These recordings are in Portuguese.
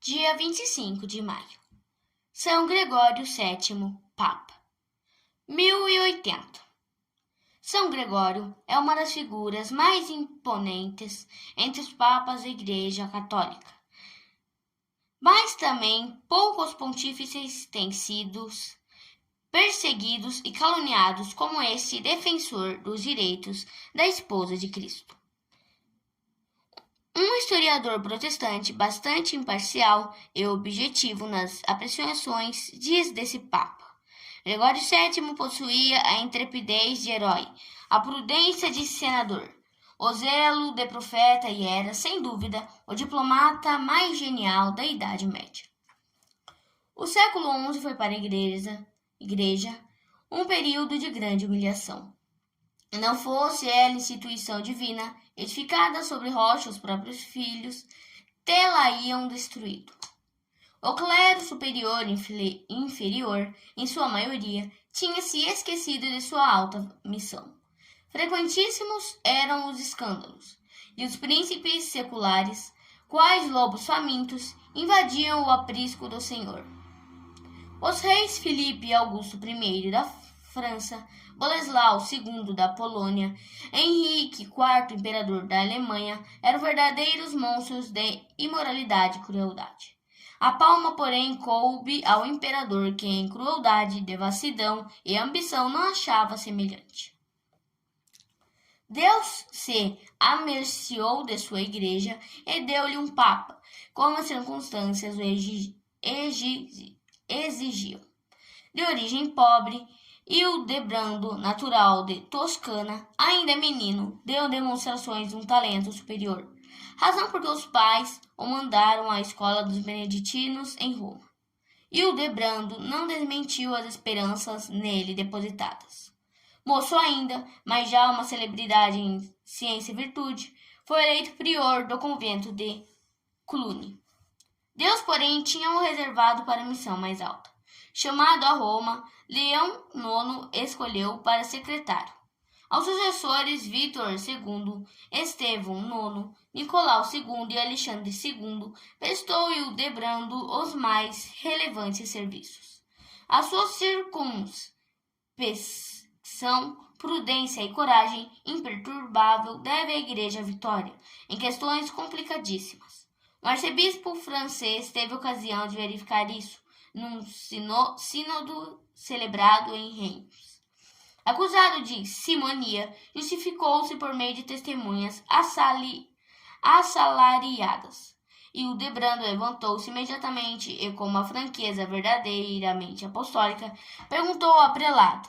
Dia 25 de maio. São Gregório VII, Papa. 1080. São Gregório é uma das figuras mais imponentes entre os papas da Igreja Católica. Mas também poucos pontífices têm sido perseguidos e caluniados como este defensor dos direitos da esposa de Cristo. Um historiador protestante bastante imparcial e objetivo nas apreciações diz desse Papa: Gregório VII possuía a intrepidez de herói, a prudência de senador, o zelo de profeta e era, sem dúvida, o diplomata mais genial da Idade Média. O século XI foi para a Igreja um período de grande humilhação. Não fosse ela instituição divina, edificada sobre rocha os próprios filhos, tê-la-iam destruído. O clero superior e inferior, em sua maioria, tinha se esquecido de sua alta missão. Frequentíssimos eram os escândalos, e os príncipes seculares, quais lobos famintos, invadiam o aprisco do Senhor. Os reis Filipe e Augusto I da França, Boleslau II da Polônia, Henrique IV, imperador da Alemanha, eram verdadeiros monstros de imoralidade e crueldade. A palma, porém, coube ao imperador que em crueldade, devassidão e ambição não achava semelhante. Deus se amerciou de sua igreja e deu-lhe um papa, como as circunstâncias o exigiam. De origem pobre, Hildebrando, natural de Toscana, ainda menino, deu demonstrações de um talento superior, razão porque os pais o mandaram à escola dos beneditinos em Roma. Hildebrando não desmentiu as esperanças nele depositadas. Moço ainda, mas já uma celebridade em ciência e virtude, foi eleito prior do convento de Cluny. Deus, porém, tinha-o reservado para a missão mais alta. Chamado a Roma, Leão IX escolheu para secretário. Aos sucessores Vítor II, Estevão IX, Nicolau II e Alexandre II, prestou Hildebrando os mais relevantes serviços. A sua circunspecção, prudência e coragem imperturbável deve à Igreja a vitória em questões complicadíssimas. O arcebispo francês teve ocasião de verificar isso num sínodo celebrado em Reims. Acusado de simonia, justificou-se por meio de testemunhas assalariadas. Hildebrando levantou-se imediatamente e, com uma franqueza verdadeiramente apostólica, perguntou ao prelado: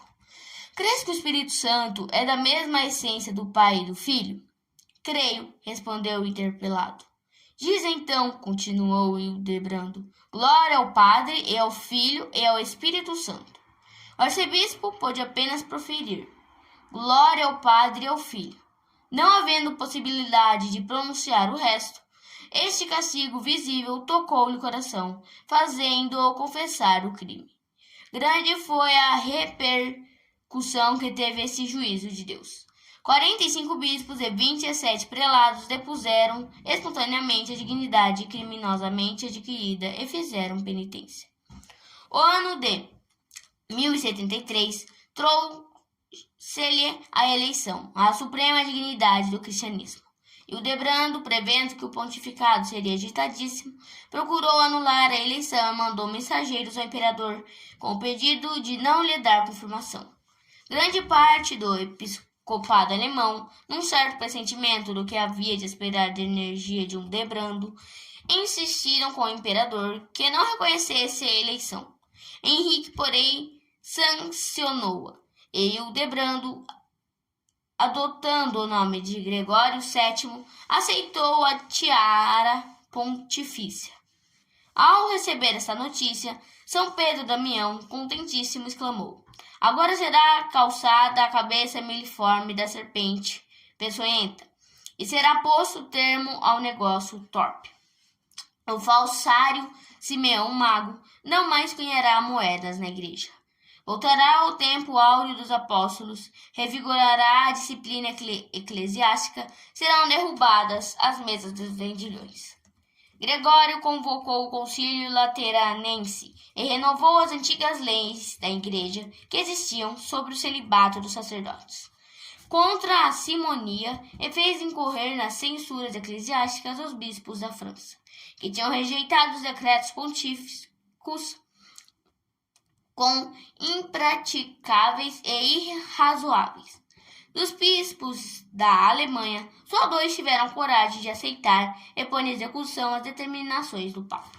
"Crês que o Espírito Santo é da mesma essência do Pai e do Filho?" "Creio", respondeu o interpelado. "Diz então", continuou Hildebrando, "glória ao Padre e ao Filho e ao Espírito Santo." O arcebispo pôde apenas proferir: "Glória ao Padre e ao Filho." Não havendo possibilidade de pronunciar o resto, este castigo visível tocou-lhe o coração, fazendo-o confessar o crime. Grande foi a repercussão que teve esse juízo de Deus. 45 bispos e 27 prelados depuseram espontaneamente a dignidade criminosamente adquirida e fizeram penitência. O ano de 1073 trouxe-lhe a eleição, à suprema dignidade do cristianismo. Hildebrando, prevendo que o pontificado seria agitadíssimo, procurou anular a eleição e mandou mensageiros ao imperador com o pedido de não lhe dar confirmação. Grande parte do episcopado alemão, num certo pressentimento do que havia de esperar da energia de Hildebrando, insistiram com o imperador que não reconhecesse a eleição. Henrique, porém, sancionou-a, e Hildebrando, adotando o nome de Gregório VII, aceitou a tiara pontifícia. Ao receber esta notícia, São Pedro Damião, contentíssimo, exclamou: "Agora será calçada a cabeça miliforme da serpente peçonhenta, e será posto termo ao negócio torpe. O falsário Simeão Mago não mais cunhará moedas na igreja. Voltará ao tempo áureo dos apóstolos, revigorará a disciplina eclesiástica, serão derrubadas as mesas dos vendilhões." Gregório convocou o Concílio Lateranense e renovou as antigas leis da Igreja que existiam sobre o celibato dos sacerdotes, contra a simonia, e fez incorrer nas censuras eclesiásticas os bispos da França, que tinham rejeitado os decretos pontíficos com impraticáveis e irrazoáveis. Dos bispos da Alemanha, só 2 tiveram coragem de aceitar e pôr em execução as determinações do Papa.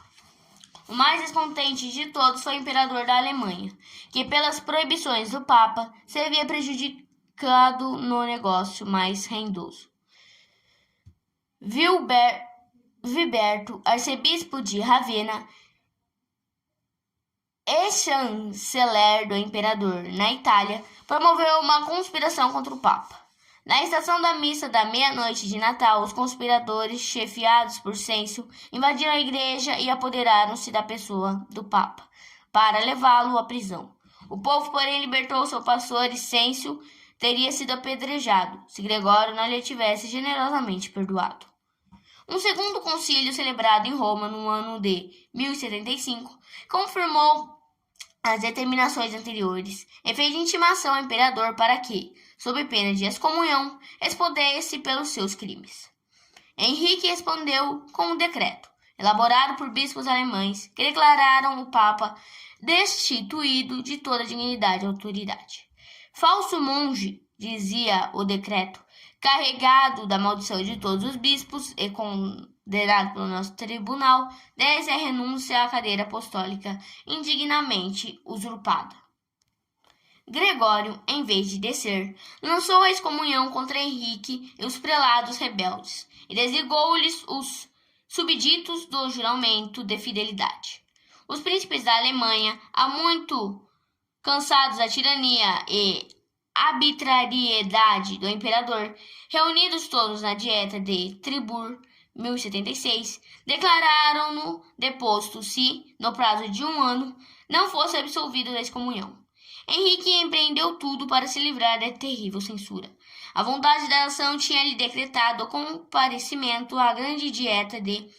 O mais descontente de todos foi o imperador da Alemanha, que pelas proibições do Papa se havia prejudicado no negócio mais rendoso. Viberto, arcebispo de Ravenna e chanceler do imperador na Itália, promoveu uma conspiração contra o Papa. Na estação da missa da meia-noite de Natal, os conspiradores, chefiados por Cêncio, invadiram a igreja e apoderaram-se da pessoa do Papa, para levá-lo à prisão. O povo, porém, libertou seu pastor e Cêncio teria sido apedrejado, se Gregório não lhe tivesse generosamente perdoado. Um segundo concílio, celebrado em Roma no ano de 1075, confirmou as determinações anteriores e fez intimação ao imperador para que, sob pena de excomunhão, respondesse pelos seus crimes. Henrique respondeu com um decreto, elaborado por bispos alemães, que declararam o Papa destituído de toda dignidade e autoridade. Falso monge, dizia o decreto, carregado da maldição de todos os bispos e condenado pelo nosso tribunal, deve a renúncia à cadeira apostólica indignamente usurpada. Gregório, em vez de descer, lançou a excomunhão contra Henrique e os prelados rebeldes, e desligou-lhes os subditos do juramento de fidelidade. Os príncipes da Alemanha, há muito cansados da tirania e arbitrariedade do imperador, reunidos todos na dieta de Tribur, 1076, declararam-no deposto se, no prazo de 1 ano, não fosse absolvido da excomunhão. Henrique empreendeu tudo para se livrar da terrível censura. A vontade da nação tinha-lhe decretado o comparecimento à grande dieta de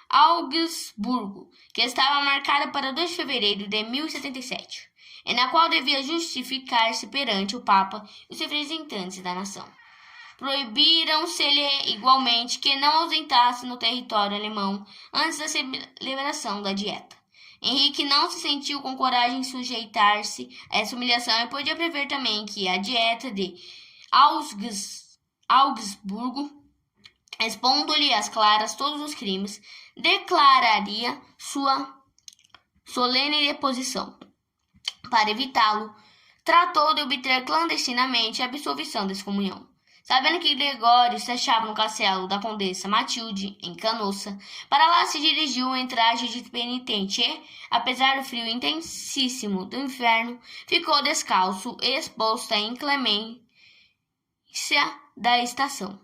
Augsburgo, que estava marcada para 2 de fevereiro de 1077, e na qual devia justificar-se perante o Papa e os representantes da nação. Proibiram-se-lhe igualmente que não ausentasse no território alemão antes da celebração da dieta. Henrique não se sentiu com coragem em sujeitar-se a essa humilhação e podia prever também que a dieta de Augsburgo, expondo-lhe às claras todos os crimes, declararia sua solene deposição. Para evitá-lo, tratou de obter clandestinamente a absolvição da excomunhão. Sabendo que Gregório se achava no castelo da condessa Matilde, em Canossa, para lá se dirigiu em traje de penitente e, apesar do frio intensíssimo do inverno, ficou descalço e exposto à inclemência da estação.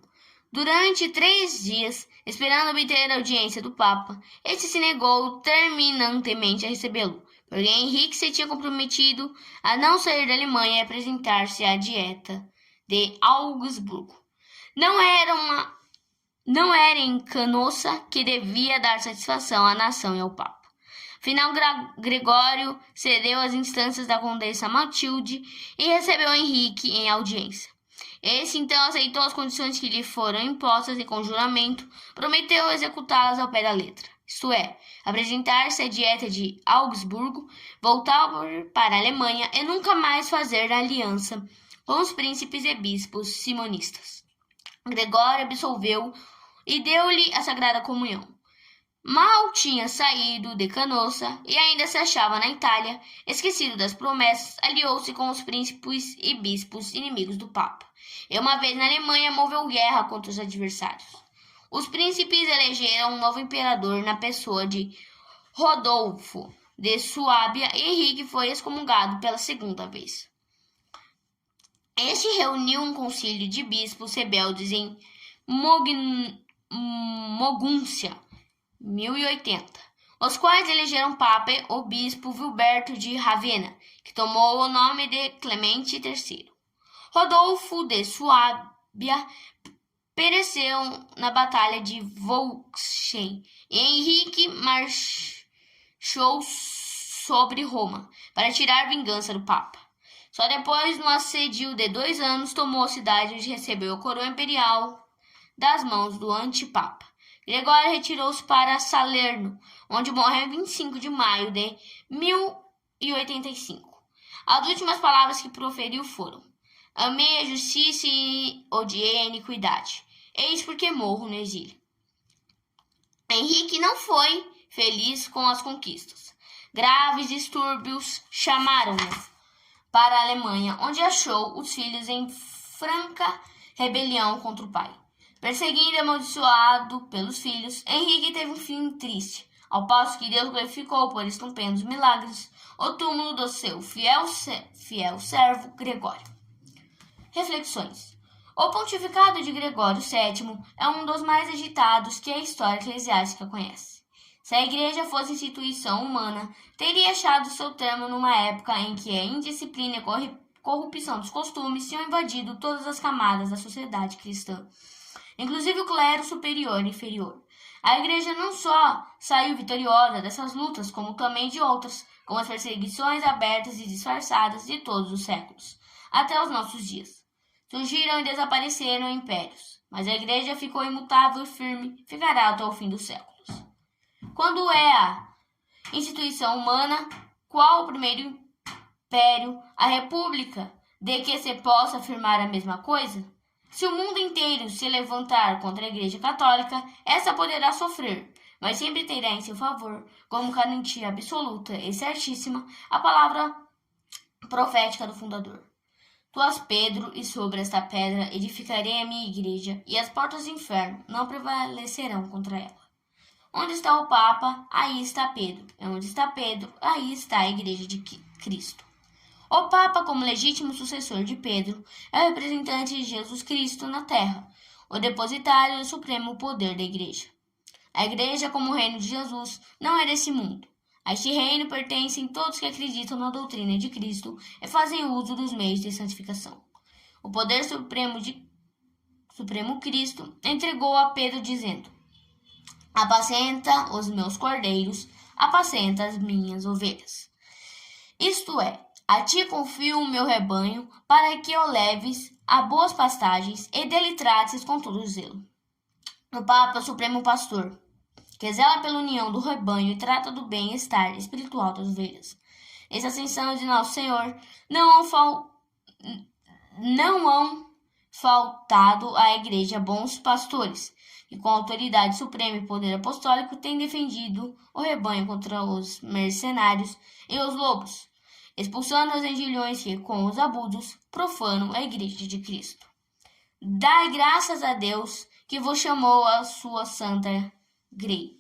Durante 3 dias, esperando obter a audiência do Papa, este se negou terminantemente a recebê-lo, porque Henrique se tinha comprometido a não sair da Alemanha e apresentar-se à dieta de Augsburgo. Não era em Canossa que devia dar satisfação à nação e ao Papa. Afinal, Gregório cedeu às instâncias da condessa Matilde e recebeu Henrique em audiência. Esse, então, aceitou as condições que lhe foram impostas e, com juramento, prometeu executá-las ao pé da letra. Isto é, apresentar-se à dieta de Augsburgo, voltar para a Alemanha e nunca mais fazer aliança com os príncipes e bispos simonistas. Gregório absolveu e deu-lhe a Sagrada Comunhão. Mal tinha saído de Canossa e ainda se achava na Itália, esquecido das promessas, aliou-se com os príncipes e bispos inimigos do Papa. E uma vez na Alemanha moveu guerra contra os adversários. Os príncipes elegeram um novo imperador na pessoa de Rodolfo de Suábia e Henrique foi excomungado pela 2ª vez. Este reuniu um concílio de bispos rebeldes em Mogúncia, 1080, os quais elegeram Papa o bispo Vilberto de Ravenna, que tomou o nome de Clemente III. Rodolfo de Suábia pereceu na Batalha de Volksheim e Henrique marchou sobre Roma para tirar vingança do Papa. Só depois, no assédio de 2 anos, tomou a cidade onde recebeu a coroa imperial das mãos do antipapa. Gregório retirou-se para Salerno, onde morreu em 25 de maio de 1085. As últimas palavras que proferiu foram: amei a justiça e odiei a iniquidade. Eis porque morro no exílio. Henrique não foi feliz com as conquistas. Graves distúrbios chamaram-no para a Alemanha, onde achou os filhos em franca rebelião contra o pai. Perseguido e amaldiçoado pelos filhos, Henrique teve um fim triste, ao passo que Deus glorificou por estupendos milagres o túmulo do seu fiel servo Gregório. Reflexões. O pontificado de Gregório VII é um dos mais agitados que a história eclesiástica conhece. Se a Igreja fosse instituição humana, teria achado seu termo numa época em que a indisciplina e a corrupção dos costumes tinham invadido todas as camadas da sociedade cristã, inclusive o clero superior e inferior. A Igreja não só saiu vitoriosa dessas lutas, como também de outras, como as perseguições abertas e disfarçadas de todos os séculos, até os nossos dias. Surgiram e desapareceram impérios, mas a Igreja ficou imutável e firme, ficará até o fim dos séculos. Quando é a instituição humana, qual o primeiro império, a república, de que se possa afirmar a mesma coisa? Se o mundo inteiro se levantar contra a Igreja Católica, essa poderá sofrer, mas sempre terá em seu favor, como garantia absoluta e certíssima, a palavra profética do fundador. Tu és Pedro, e sobre esta pedra edificarei a minha igreja, e as portas do inferno não prevalecerão contra ela. Onde está o Papa, aí está Pedro. E onde está Pedro, aí está a Igreja de Cristo. O Papa, como legítimo sucessor de Pedro, é o representante de Jesus Cristo na terra, o depositário do supremo poder da Igreja. A Igreja, como reino de Jesus, não é desse mundo. A este reino pertencem todos que acreditam na doutrina de Cristo e fazem uso dos meios de santificação. O poder supremo Cristo entregou a Pedro, dizendo: apacenta os meus cordeiros, apacenta as minhas ovelhas. Isto é, a ti confio o meu rebanho, para que o leves a boas pastagens e dele trates com todo zelo. O Papa é o supremo pastor, que zela pela união do rebanho e trata do bem-estar espiritual das ovelhas. Essa ascensão de nosso Senhor não hão faltado à Igreja bons pastores, que com autoridade suprema e poder apostólico têm defendido o rebanho contra os mercenários e os lobos, expulsando os endilhões que, com os abusos, profanam a Igreja de Cristo. Dai graças a Deus que vos chamou a sua santa grei.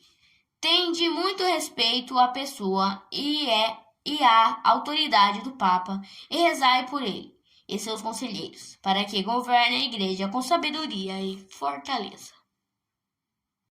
Tende muito respeito à pessoa e à autoridade do Papa, e rezai por ele e seus conselheiros, para que governe a Igreja com sabedoria e fortaleza.